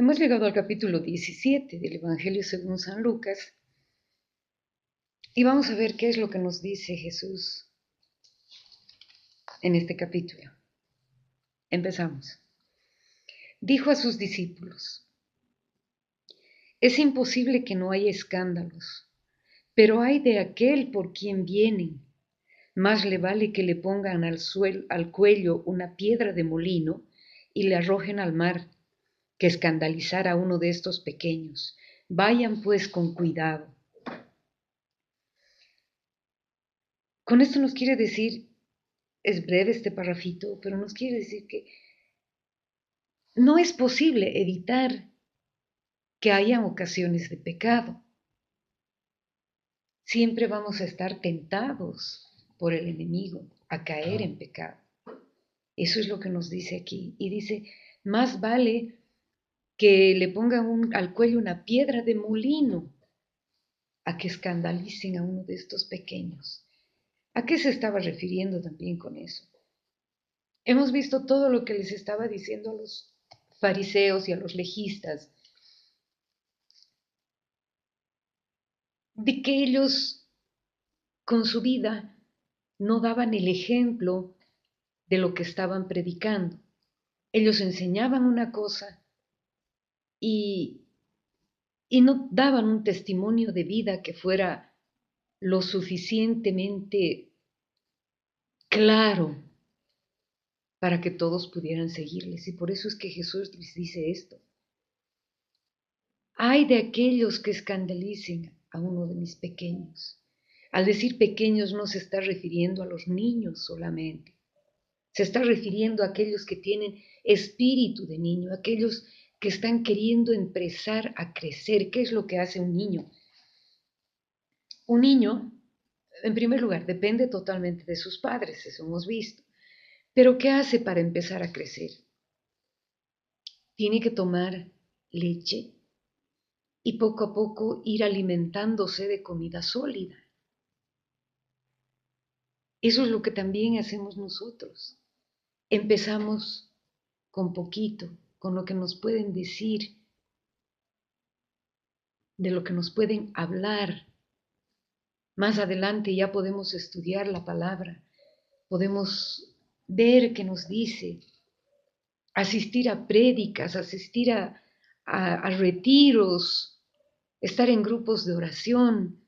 Hemos llegado al capítulo 17 del Evangelio según San Lucas y vamos a ver qué es lo que nos dice Jesús en este capítulo. Empezamos. Dijo a sus discípulos: es imposible que no haya escándalos, pero hay de aquel por quien vienen. Más le vale que le pongan al cuello una piedra de molino y le arrojen al mar, que escandalizar a uno de estos pequeños. Vayan pues con cuidado. Con esto nos quiere decir, es breve este parrafito, pero nos quiere decir que no es posible evitar que haya ocasiones de pecado. Siempre vamos a estar tentados por el enemigo a caer en pecado. Eso es lo que nos dice aquí. Y dice, más vale que le pongan al cuello una piedra de molino a que escandalicen a uno de estos pequeños. ¿A qué se estaba refiriendo también con eso? Hemos visto todo lo que les estaba diciendo a los fariseos y a los legistas, de que ellos con su vida no daban el ejemplo de lo que estaban predicando. Ellos enseñaban una cosa y, y no daban un testimonio de vida que fuera lo suficientemente claro para que todos pudieran seguirles. Y por eso es que Jesús les dice esto. Ay de aquellos que escandalicen a uno de mis pequeños. Al decir pequeños no se está refiriendo a los niños solamente. Se está refiriendo a aquellos que tienen espíritu de niño, aquellos que están queriendo empezar a crecer. ¿Qué es lo que hace un niño? Un niño, en primer lugar, depende totalmente de sus padres, eso hemos visto. Pero ¿qué hace para empezar a crecer? Tiene que tomar leche y poco a poco ir alimentándose de comida sólida. Eso es lo que también hacemos nosotros. Empezamos con poquito, con lo que nos pueden decir, de lo que nos pueden hablar. Más adelante ya podemos estudiar la palabra, podemos ver qué nos dice, asistir a prédicas, asistir a retiros, estar en grupos de oración,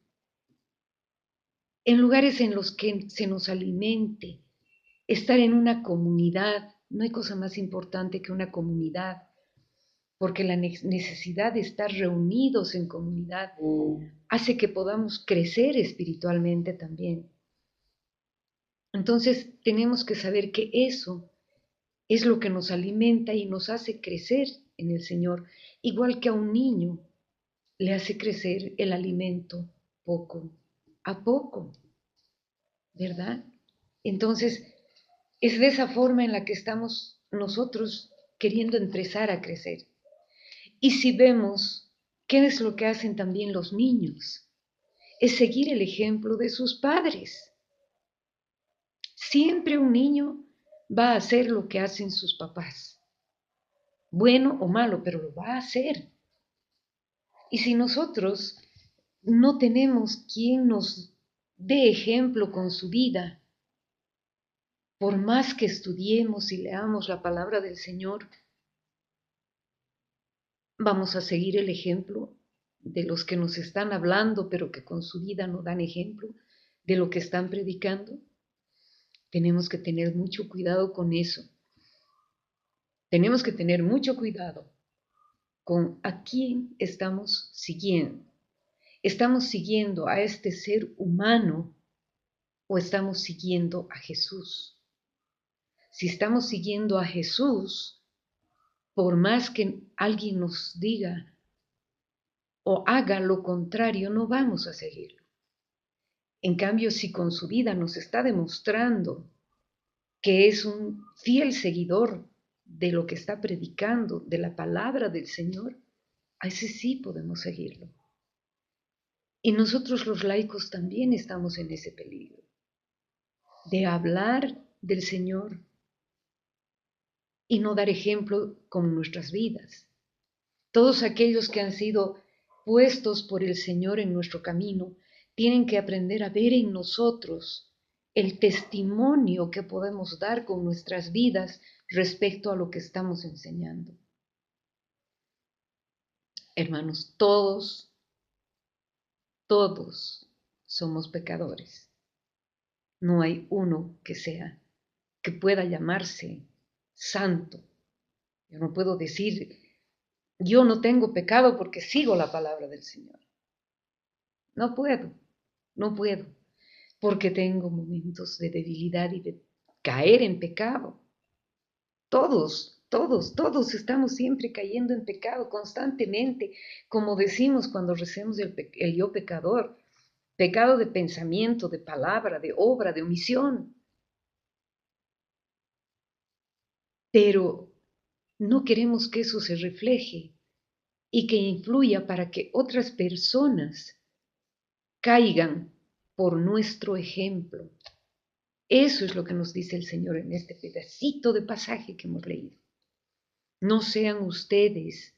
en lugares en los que se nos alimente, estar en una comunidad. No hay cosa más importante que una comunidad, porque la necesidad de estar reunidos en comunidad hace que podamos crecer espiritualmente también. Entonces tenemos que saber que eso es lo que nos alimenta y nos hace crecer en el Señor, igual que a un niño le hace crecer el alimento poco a poco, ¿verdad? Entonces, es de esa forma en la que estamos nosotros queriendo empezar a crecer. Y si vemos qué es lo que hacen también los niños, es seguir el ejemplo de sus padres. Siempre un niño va a hacer lo que hacen sus papás, bueno o malo, pero lo va a hacer. Y si nosotros no tenemos quien nos dé ejemplo con su vida, por más que estudiemos y leamos la palabra del Señor, vamos a seguir el ejemplo de los que nos están hablando, pero que con su vida no dan ejemplo de lo que están predicando. Tenemos que tener mucho cuidado con eso. Tenemos que tener mucho cuidado con a quién estamos siguiendo. ¿Estamos siguiendo a este ser humano o estamos siguiendo a Jesús? Si estamos siguiendo a Jesús, por más que alguien nos diga o haga lo contrario, no vamos a seguirlo. En cambio, si con su vida nos está demostrando que es un fiel seguidor de lo que está predicando, de la palabra del Señor, a ese sí podemos seguirlo. Y nosotros los laicos también estamos en ese peligro de hablar del Señor y no dar ejemplo con nuestras vidas. Todos aquellos que han sido puestos por el Señor en nuestro camino tienen que aprender a ver en nosotros el testimonio que podemos dar con nuestras vidas respecto a lo que estamos enseñando. Hermanos, todos somos pecadores. No hay uno que pueda llamarse santo. Yo no puedo decir, yo no tengo pecado porque sigo la palabra del Señor. No puedo, no puedo, porque tengo momentos de debilidad y de caer en pecado. Todos estamos siempre cayendo en pecado constantemente, como decimos cuando recemos el yo pecador, pecado de pensamiento, de palabra, de obra, de omisión. Pero no queremos que eso se refleje y que influya para que otras personas caigan por nuestro ejemplo. Eso es lo que nos dice el Señor en este pedacito de pasaje que hemos leído. No sean ustedes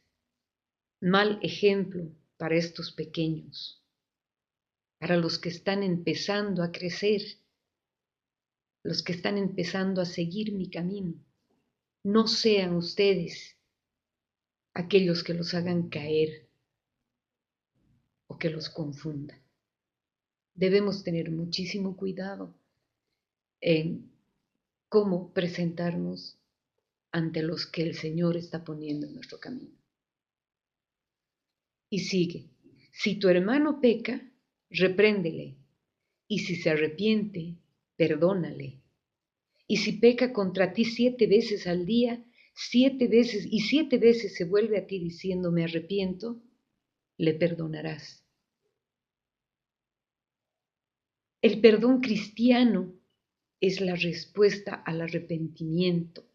mal ejemplo para estos pequeños, para los que están empezando a crecer, los que están empezando a seguir mi camino. No sean ustedes aquellos que los hagan caer o que los confundan. Debemos tener muchísimo cuidado en cómo presentarnos ante los que el Señor está poniendo en nuestro camino. Y sigue, si tu hermano peca, repréndele, y si se arrepiente, perdónale. Y si peca contra ti 7 veces al día, 7 veces, y 7 veces se vuelve a ti diciendo me arrepiento, le perdonarás. El perdón cristiano es la respuesta al arrepentimiento.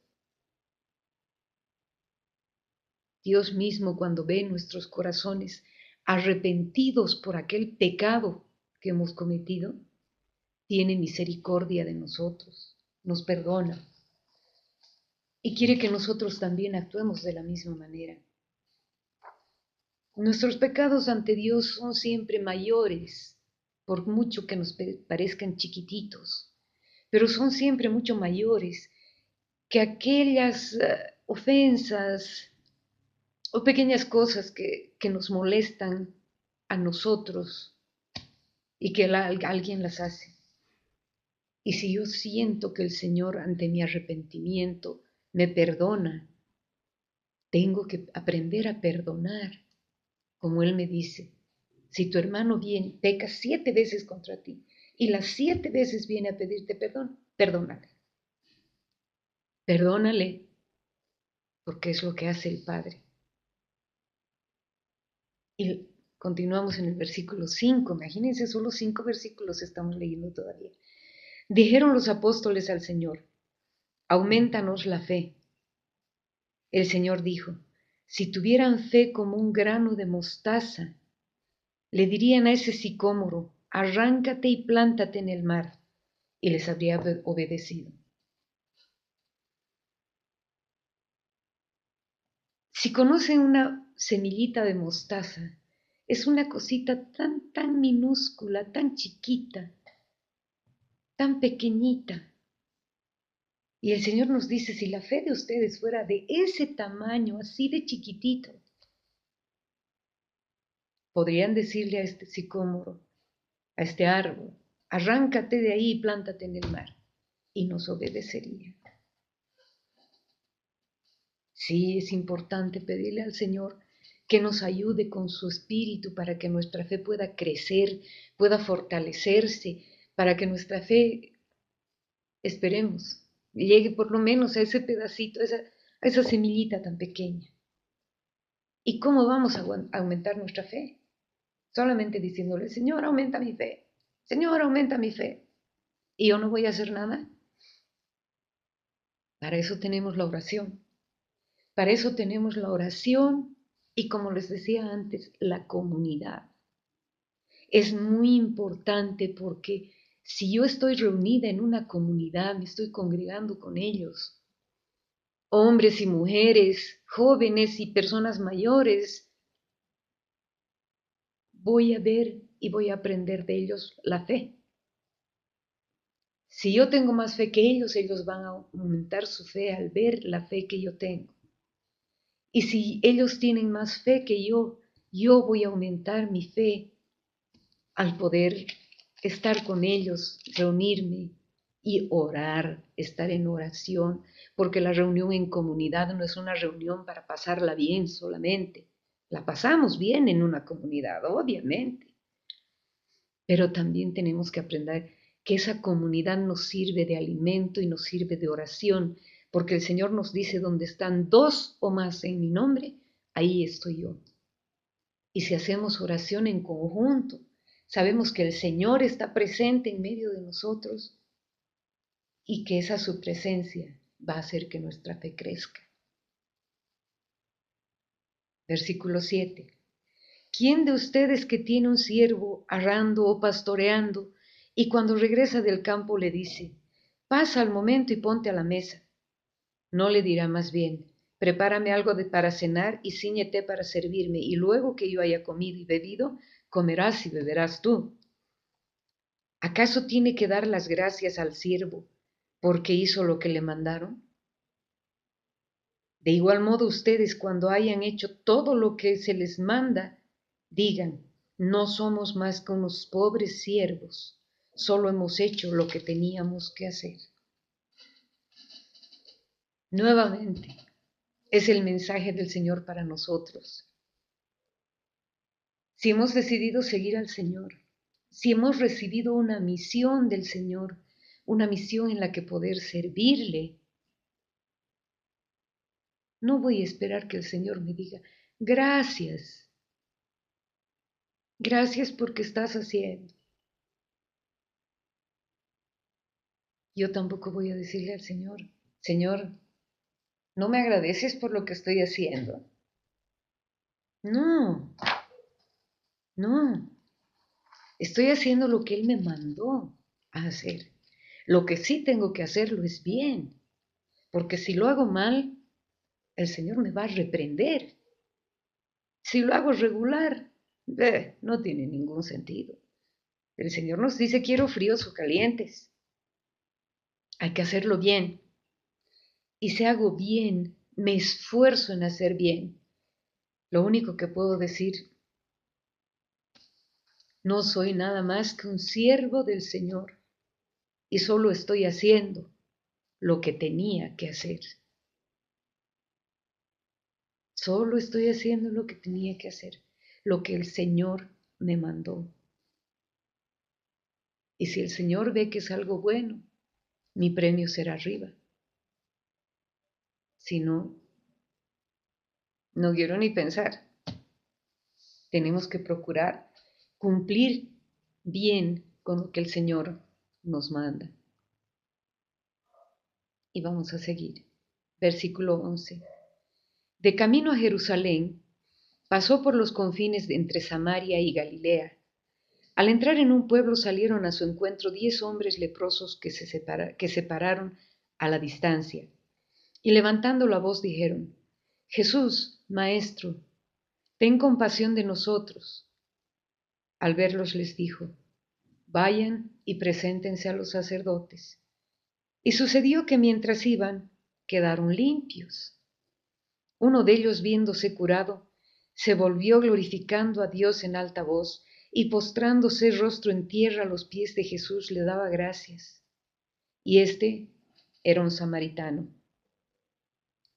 Dios mismo, cuando ve nuestros corazones arrepentidos por aquel pecado que hemos cometido, tiene misericordia de nosotros, nos perdona y quiere que nosotros también actuemos de la misma manera. Nuestros pecados ante Dios son siempre mayores, por mucho que nos parezcan chiquititos, pero son siempre mucho mayores que aquellas ofensas o pequeñas cosas que nos molestan a nosotros y que alguien las hace. Y si yo siento que el Señor ante mi arrepentimiento me perdona, tengo que aprender a perdonar, como Él me dice. Si tu hermano viene, peca 7 veces contra ti y las 7 veces viene a pedirte perdón, perdónale. Perdónale, porque es lo que hace el Padre. Y continuamos en el versículo 5. Imagínense, solo 5 versículos estamos leyendo todavía. Dijeron los apóstoles al Señor, aumentanos la fe. El Señor dijo, si tuvieran fe como un grano de mostaza, le dirían a ese sicómoro, arráncate y plántate en el mar, y les habría obedecido. Si conocen una semillita de mostaza, es una cosita tan minúscula, tan chiquita, tan pequeñita. Y el Señor nos dice, si la fe de ustedes fuera de ese tamaño, así de chiquitito, podrían decirle a este sicómoro, a este árbol, arráncate de ahí y plántate en el mar, y nos obedecería. Sí, es importante pedirle al Señor que nos ayude con su espíritu para que nuestra fe pueda crecer, pueda fortalecerse, para que nuestra fe, esperemos, llegue por lo menos a ese pedacito, a esa semillita tan pequeña. ¿Y cómo vamos a aumentar nuestra fe? Solamente diciéndole, Señor, aumenta mi fe, Señor, aumenta mi fe. ¿Y yo no voy a hacer nada? Para eso tenemos la oración. Para eso tenemos la oración y, como les decía antes, la comunidad. Es muy importante porque si yo estoy reunida en una comunidad, me estoy congregando con ellos, hombres y mujeres, jóvenes y personas mayores, voy a ver y voy a aprender de ellos la fe. Si yo tengo más fe que ellos van a aumentar su fe al ver la fe que yo tengo. Y si ellos tienen más fe que yo voy a aumentar mi fe al poder estar con ellos, reunirme y orar, estar en oración, porque la reunión en comunidad no es una reunión para pasarla bien solamente. La pasamos bien en una comunidad, obviamente, pero también tenemos que aprender que esa comunidad nos sirve de alimento y nos sirve de oración, porque el Señor nos dice, donde están dos o más en mi nombre, ahí estoy yo. Y si hacemos oración en conjunto, sabemos que el Señor está presente en medio de nosotros y que esa su presencia va a hacer que nuestra fe crezca. Versículo 7. ¿Quién de ustedes que tiene un siervo arando o pastoreando y cuando regresa del campo le dice, pasa al momento y ponte a la mesa? No le dirá más bien, prepárame algo para cenar y cíñete para servirme, y luego que yo haya comido y bebido, comerás y beberás tú. ¿Acaso tiene que dar las gracias al siervo porque hizo lo que le mandaron? De igual modo ustedes, cuando hayan hecho todo lo que se les manda, digan, no somos más que unos pobres siervos, solo hemos hecho lo que teníamos que hacer. Nuevamente, es el mensaje del Señor para nosotros. Si hemos decidido seguir al Señor, si hemos recibido una misión del Señor, una misión en la que poder servirle, no voy a esperar que el Señor me diga, gracias, gracias porque estás haciendo. Yo tampoco voy a decirle al Señor, Señor, ¿no me agradeces por lo que estoy haciendo? No, no, estoy haciendo lo que Él me mandó a hacer. Lo que sí tengo que hacerlo es bien, porque si lo hago mal, el Señor me va a reprender. Si lo hago regular, no tiene ningún sentido. El Señor nos dice, quiero fríos o calientes. Hay que hacerlo bien. Y si hago bien, me esfuerzo en hacer bien. Lo único que puedo decir, no soy nada más que un siervo del Señor y solo estoy haciendo lo que tenía que hacer. Solo estoy haciendo lo que tenía que hacer, lo que el Señor me mandó. Y si el Señor ve que es algo bueno, mi premio será arriba. Si no, no quiero ni pensar. Tenemos que procurar cumplir bien con lo que el Señor nos manda. Y vamos a seguir. Versículo 11. De camino a Jerusalén, pasó por los confines entre Samaria y Galilea. Al entrar en un pueblo salieron a su encuentro 10 hombres leprosos que se pararon a la distancia. Y levantando la voz dijeron, Jesús, Maestro, ten compasión de nosotros. Al verlos les dijo, vayan y preséntense a los sacerdotes. Y sucedió que mientras iban, quedaron limpios. Uno de ellos, viéndose curado, se volvió glorificando a Dios en alta voz y postrándose rostro en tierra a los pies de Jesús le daba gracias. Y este era un samaritano.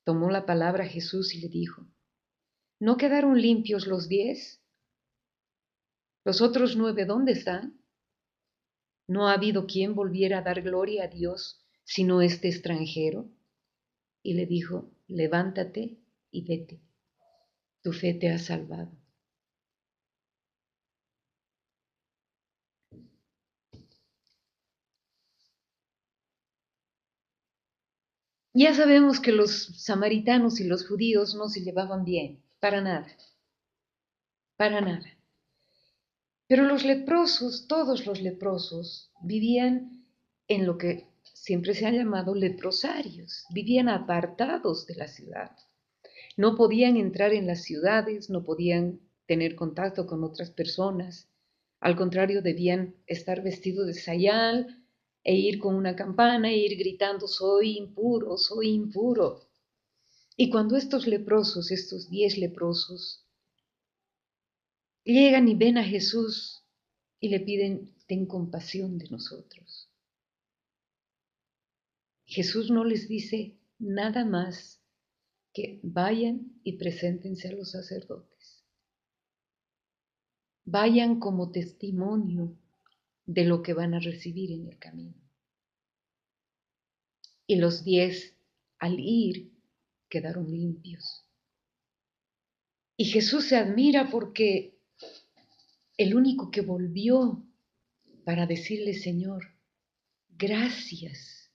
Tomó la palabra Jesús y le dijo, ¿no quedaron limpios los 10? ¿Los otros 9 dónde están? ¿No ha habido quien volviera a dar gloria a Dios sino este extranjero? Y le dijo, levántate y vete, tu fe te ha salvado. Ya sabemos que los samaritanos y los judíos no se llevaban bien, para nada, para nada. Pero los leprosos, todos los leprosos, vivían en lo que siempre se han llamado leprosarios, vivían apartados de la ciudad. No podían entrar en las ciudades, no podían tener contacto con otras personas. Al contrario, debían estar vestidos de sayal e ir con una campana e ir gritando, soy impuro, soy impuro. Y cuando estos leprosos, estos 10 leprosos, llegan y ven a Jesús y le piden, ten compasión de nosotros. Jesús no les dice nada más que vayan y preséntense a los sacerdotes. Vayan como testimonio de lo que van a recibir en el camino. Y los 10, al ir, quedaron limpios. Y Jesús se admira porque el único que volvió para decirle, Señor, gracias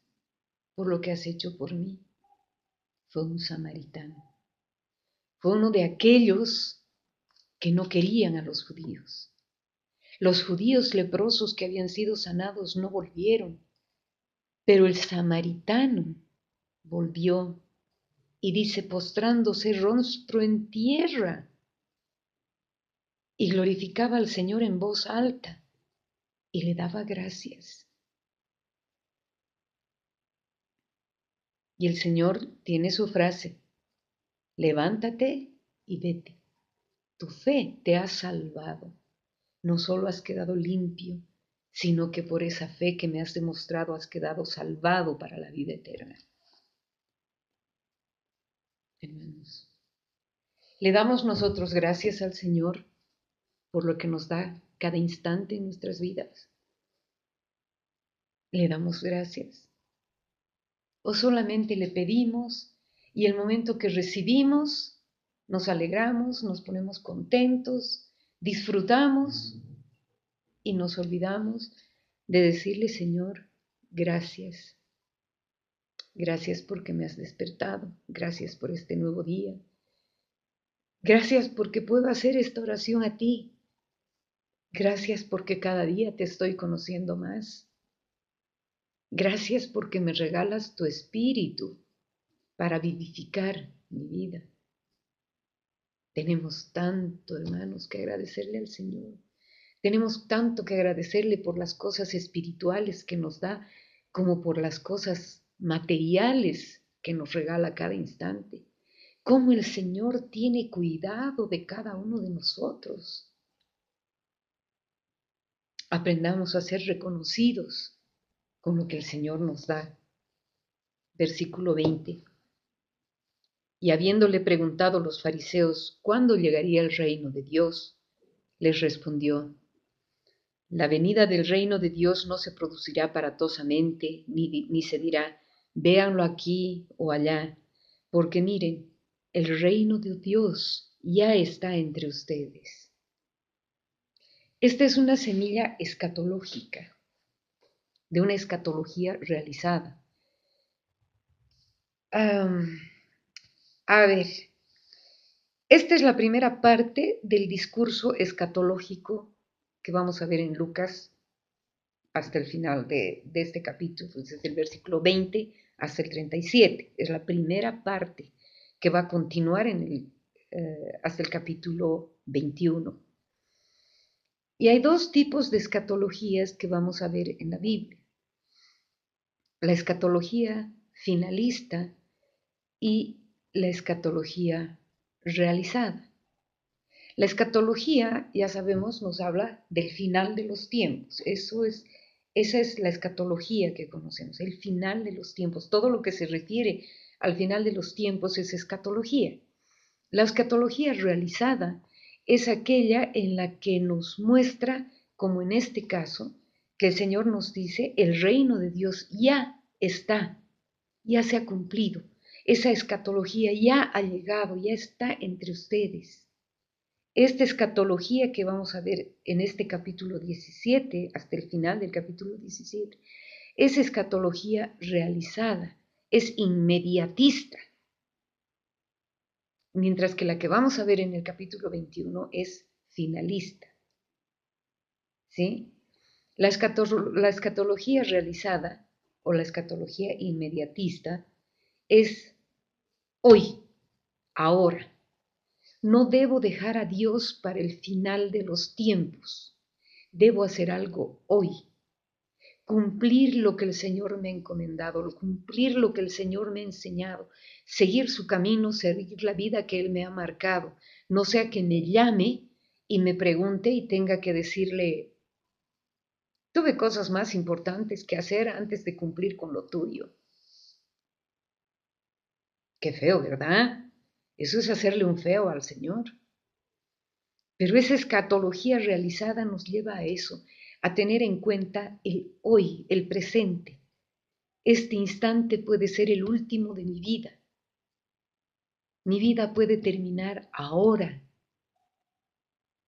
por lo que has hecho por mí, fue un samaritano. Fue uno de aquellos que no querían a los judíos. Los judíos leprosos que habían sido sanados no volvieron, pero el samaritano volvió y dice, postrándose rostro en tierra, y glorificaba al Señor en voz alta y le daba gracias. Y el Señor tiene su frase, levántate y vete. Tu fe te ha salvado. No solo has quedado limpio, sino que por esa fe que me has demostrado has quedado salvado para la vida eterna. Hermanos, le damos nosotros gracias al Señor por lo que nos da cada instante en nuestras vidas. Le damos gracias. O solamente le pedimos y el momento que recibimos, nos alegramos, nos ponemos contentos, disfrutamos y nos olvidamos de decirle, Señor, gracias. Gracias porque me has despertado. Gracias por este nuevo día. Gracias porque puedo hacer esta oración a ti. Gracias porque cada día te estoy conociendo más. Gracias porque me regalas tu espíritu para vivificar mi vida. Tenemos tanto, hermanos, que agradecerle al Señor. Tenemos tanto que agradecerle por las cosas espirituales que nos da, como por las cosas materiales que nos regala cada instante. Cómo el Señor tiene cuidado de cada uno de nosotros. Aprendamos a ser reconocidos con lo que el Señor nos da. Versículo 20. Y habiéndole preguntado los fariseos cuándo llegaría el reino de Dios, les respondió, la venida del reino de Dios no se producirá aparatosamente, ni se dirá, véanlo aquí o allá, porque miren, el reino de Dios ya está entre ustedes. Esta es una semilla escatológica, de una escatología realizada. A ver, esta es la primera parte del discurso escatológico que vamos a ver en Lucas hasta el final de este capítulo, desde el versículo 20 hasta el 37. Es la primera parte que va a continuar hasta el capítulo 21. Y hay dos tipos de escatologías que vamos a ver en la Biblia. La escatología finalista y la escatología realizada. La escatología, ya sabemos, nos habla del final de los tiempos. Esa es la escatología que conocemos, el final de los tiempos. Todo lo que se refiere al final de los tiempos es escatología. La escatología realizada es aquella en la que nos muestra, como en este caso, que el Señor nos dice, el reino de Dios ya está, ya se ha cumplido. Esa escatología ya ha llegado, ya está entre ustedes. Esta escatología que vamos a ver en este capítulo 17, hasta el final del capítulo 17, es escatología realizada, es inmediatista, mientras que la que vamos a ver en el capítulo 21 es finalista. ¿Sí? La escatología realizada o la escatología inmediatista es hoy, ahora. No debo dejar a Dios para el final de los tiempos. Debo hacer algo hoy. Cumplir lo que el Señor me ha encomendado, cumplir lo que el Señor me ha enseñado, seguir su camino, seguir la vida que Él me ha marcado. No sea que me llame y me pregunte y tenga que decirle, tuve cosas más importantes que hacer antes de cumplir con lo tuyo. Qué feo, ¿verdad? Eso es hacerle un feo al Señor. Pero esa escatología realizada nos lleva a eso, a tener en cuenta el hoy, el presente. Este instante puede ser el último de mi vida. Mi vida puede terminar ahora.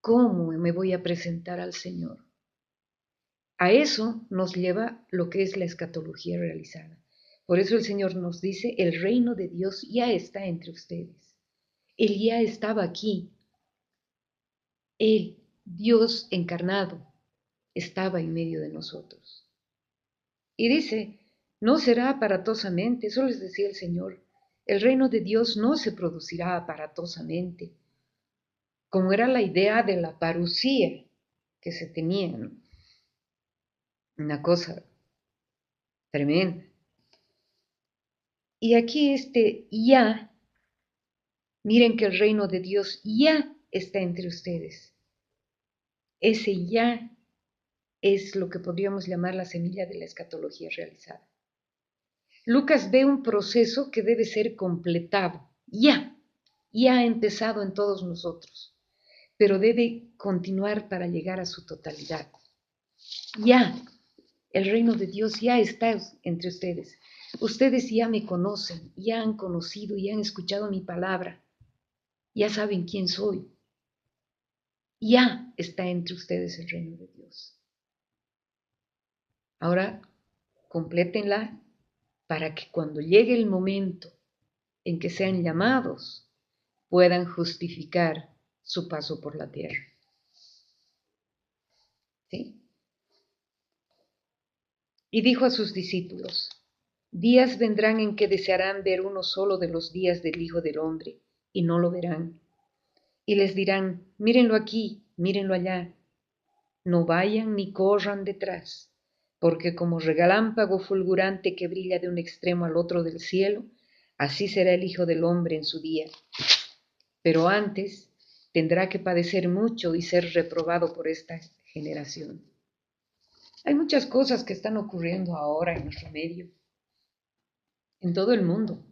¿Cómo me voy a presentar al Señor? A eso nos lleva lo que es la escatología realizada. Por eso el Señor nos dice, el reino de Dios ya está entre ustedes. Él ya estaba aquí. Él, Dios encarnado, estaba en medio de nosotros. Y dice, no será aparatosamente, eso les decía el Señor, el reino de Dios no se producirá aparatosamente, como era la idea de la parucía que se tenía, ¿no? Una cosa tremenda. Y aquí ya, miren que el reino de Dios ya está entre ustedes. Ese ya es lo que podríamos llamar la semilla de la escatología realizada. Lucas ve un proceso que debe ser completado, ya ha empezado en todos nosotros, pero debe continuar para llegar a su totalidad. Ya, el reino de Dios ya está entre ustedes. Ustedes ya me conocen, ya han conocido, ya han escuchado mi palabra, ya saben quién soy. Ya está entre ustedes el reino de Dios. Ahora, complétenla para que cuando llegue el momento en que sean llamados, puedan justificar su paso por la tierra. ¿Sí? Y dijo a sus discípulos, días vendrán en que desearán ver uno solo de los días del Hijo del Hombre, y no lo verán. Y les dirán, mírenlo aquí, mírenlo allá. No vayan ni corran detrás, porque como relámpago fulgurante que brilla de un extremo al otro del cielo, así será el Hijo del Hombre en su día. Pero antes tendrá que padecer mucho y ser reprobado por esta generación. Hay muchas cosas que están ocurriendo ahora en nuestro medio, en todo el mundo.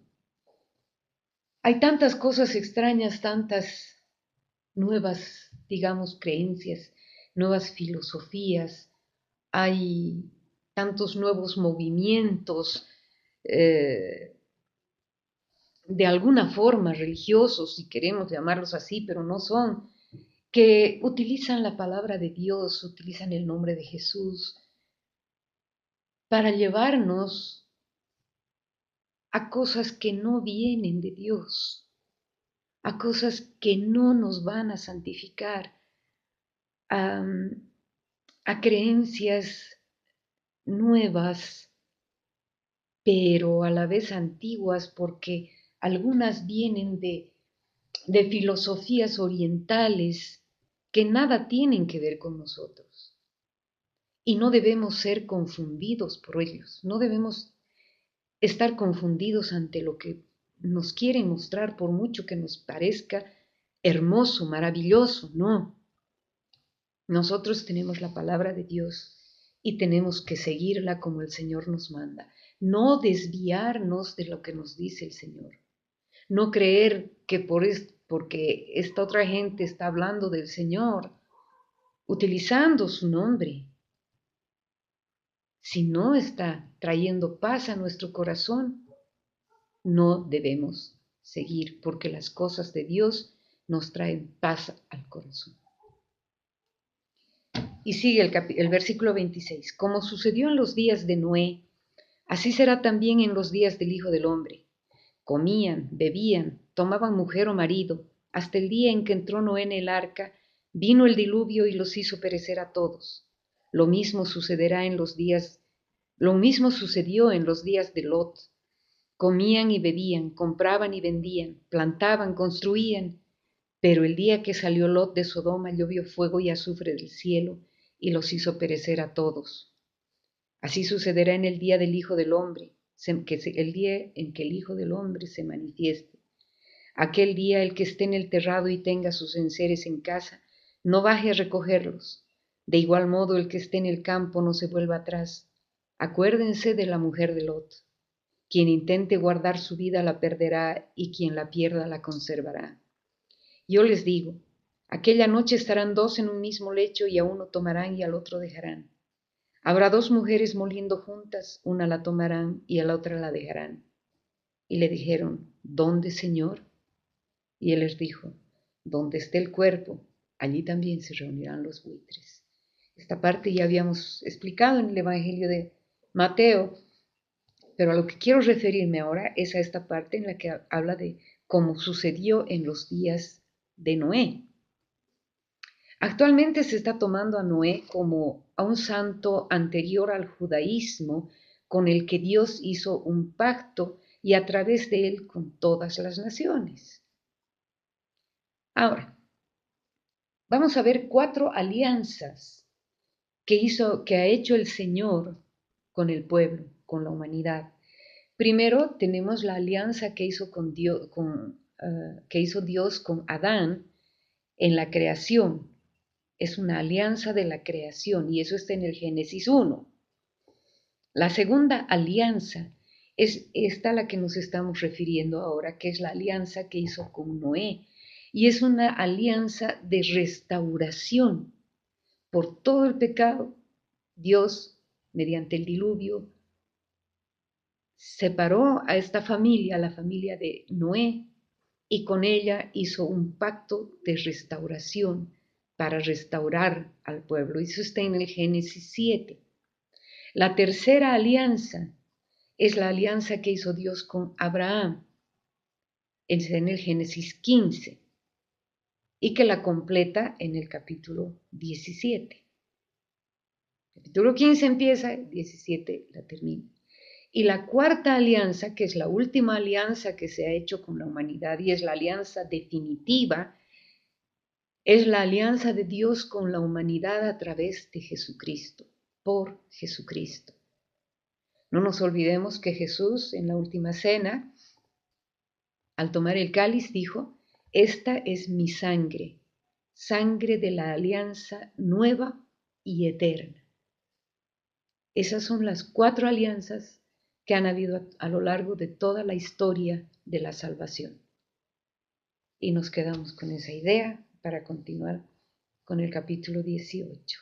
Hay tantas cosas extrañas, tantas nuevas, digamos, creencias, nuevas filosofías, hay tantos nuevos movimientos, de alguna forma religiosos, si queremos llamarlos así, pero no son, que utilizan la palabra de Dios, utilizan el nombre de Jesús para llevarnos a cosas que no vienen de Dios, a cosas que no nos van a santificar, a, a creencias nuevas, pero a la vez antiguas, porque algunas vienen de filosofías orientales que nada tienen que ver con nosotros. Y no debemos ser confundidos por ellos, no debemos estar confundidos ante lo que nos quieren mostrar, por mucho que nos parezca hermoso, maravilloso, no. Nosotros tenemos la palabra de Dios y tenemos que seguirla como el Señor nos manda, no desviarnos de lo que nos dice el Señor, no creer que porque esta otra gente está hablando del Señor, utilizando su nombre, si no está trayendo paz a nuestro corazón, no debemos seguir, porque las cosas de Dios nos traen paz al corazón. Y sigue el versículo 26. Como sucedió en los días de Noé, así será también en los días del Hijo del Hombre. Comían, bebían, tomaban mujer o marido, hasta el día en que entró Noé en el arca, vino el diluvio y los hizo perecer a todos. Lo mismo sucedió en los días de Lot. Comían y bebían, compraban y vendían, plantaban, construían. Pero el día que salió Lot de Sodoma llovió fuego y azufre del cielo y los hizo perecer a todos. Así sucederá en el día del Hijo del Hombre, el día en que el Hijo del Hombre se manifieste. Aquel día el que esté en el terrado y tenga sus enseres en casa, no baje a recogerlos. De igual modo el que esté en el campo no se vuelva atrás. Acuérdense de la mujer de Lot. Quien intente guardar su vida la perderá y quien la pierda la conservará. Yo les digo, aquella noche estarán dos en un mismo lecho y a uno tomarán y al otro dejarán. Habrá dos mujeres moliendo juntas, una la tomarán y a la otra la dejarán. Y le dijeron, ¿dónde, Señor? Y él les dijo, donde esté el cuerpo, allí también se reunirán los buitres. Esta parte ya habíamos explicado en el Evangelio de Mateo, pero a lo que quiero referirme ahora es a esta parte en la que habla de cómo sucedió en los días de Noé. Actualmente se está tomando a Noé como a un santo anterior al judaísmo con el que Dios hizo un pacto y a través de él con todas las naciones. Ahora, vamos a ver 4 alianzas que ha hecho el Señor con el pueblo, con la humanidad. Primero tenemos la alianza que hizo Dios con Adán en la creación. Es una alianza de la creación y eso está en el Génesis 1. La segunda alianza es esta a la que nos estamos refiriendo ahora, que es la alianza que hizo con Noé. Y es una alianza de restauración. Por todo el pecado, Dios, mediante el diluvio, separó a esta familia, la familia de Noé, y con ella hizo un pacto de restauración para restaurar al pueblo. Eso está en el Génesis 7. La tercera alianza es la alianza que hizo Dios con Abraham, en el Génesis 15, y que la completa en el capítulo 17. El capítulo 15 empieza, el 17 la termina. Y la cuarta alianza, que es la última alianza que se ha hecho con la humanidad y es la alianza definitiva, es la alianza de Dios con la humanidad a través de Jesucristo, por Jesucristo. No nos olvidemos que Jesús en la última cena, al tomar el cáliz, dijo, esta es mi sangre, sangre de la alianza nueva y eterna. Esas son las 4 alianzas que han habido a lo largo de toda la historia de la salvación. Y nos quedamos con esa idea para continuar con el capítulo 18.